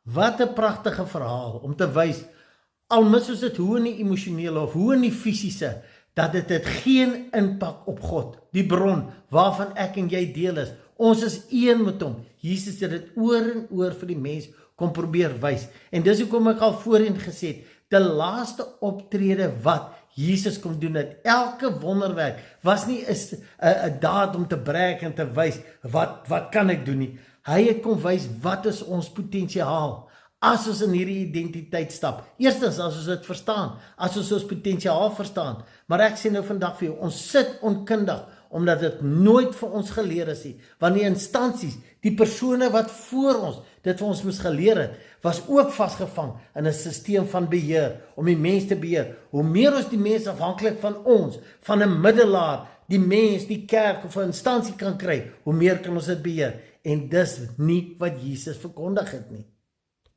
Wat 'n pragtige verhaal om te wys, al mis ons dit hoe in die emosionele of hoe in die fisiese, dat dit het geen impak op God, die bron waarvan ek en jy deel is. Ons is een met hom. Jesus het dit oor en oor vir die mens kom probeer wys. En dis hoekom ek al voorheen gesê het, die laaste optrede wat Jesus kom doen het, elke wonderwerk was nie 'n daad om te brag en te wys, wat kan ek doen nie. Hy het kom wys, wat is ons potensiaal? As ons in hierdie identiteit stap, eerstens as ons dit verstaan, as ons potensiaal verstaan, maar ek sê nou vandag vir jou, ons sit onkundig, omdat dit nooit vir ons geleer is nie, want die instansies, die persone wat voor ons, dit vir ons moes geleer het, was ook vasgevang in 'n sisteem van beheer, om die mens te beheer. Hoe meer ons die mens afhanklik van ons, van 'n middelaar, die mens, die kerk of 'n instansie kan kry, hoe meer kan ons dit beheer, en dis nie wat Jesus verkondig het nie.